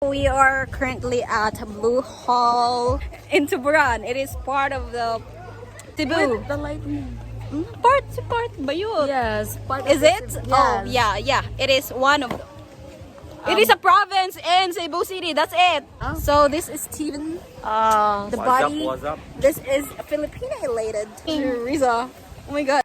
We are currently at Blue Hall in Tuburan. It is part of the Cebu. The lightning. Part ba yun? Yes, part Is of it? Yes. Oh, yeah. It is one of them. It is a province in Cebu City. That's it. So this is Steven. The body. What's up? This is Filipina Elated. Riza. Oh my god.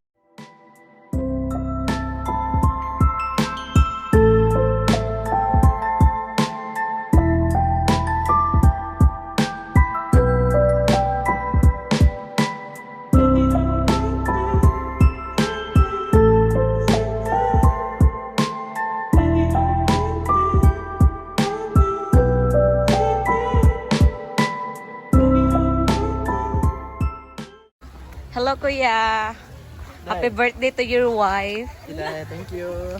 Hello, Kuya. Happy birthday to your wife. Thank you.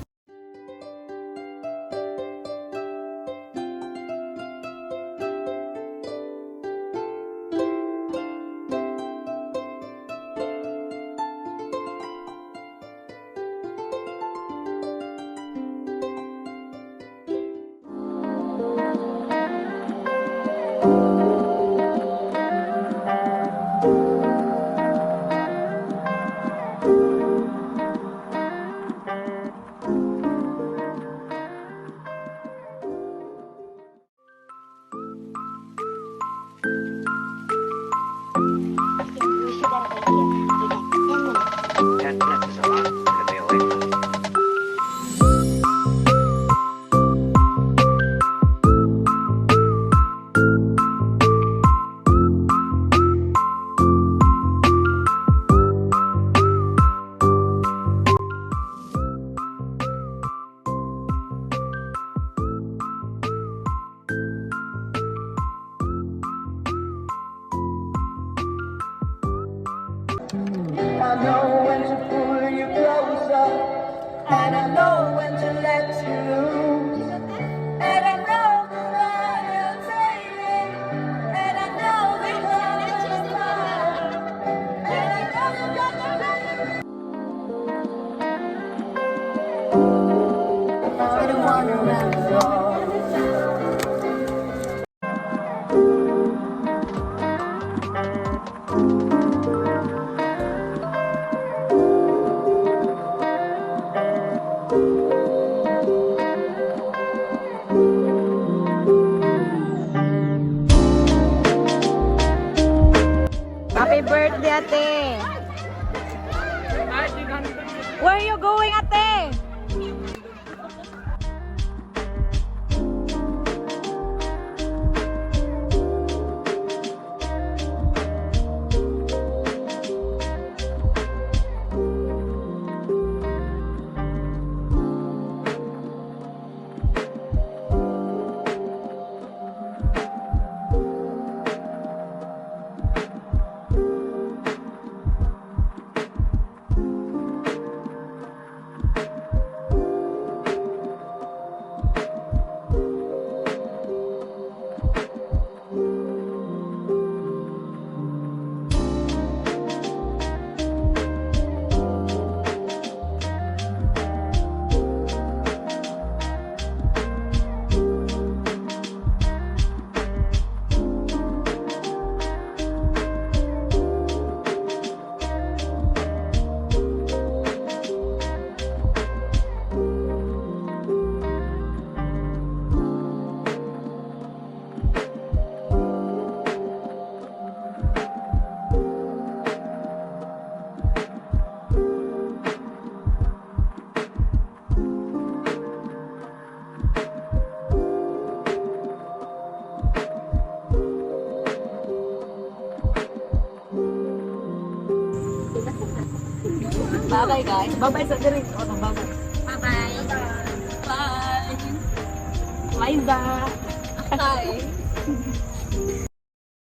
I know when to pull you closer, and I know when to let you loose. And I know that I am fading, and I know that love is love, and I know you got the feeling. I don't want to let it go. Happy birthday, ate. Where are you going, ate? Bye-bye, guys. Bye-bye sa diri. Bye-bye. Bye-bye. Bye. Liza. Hi.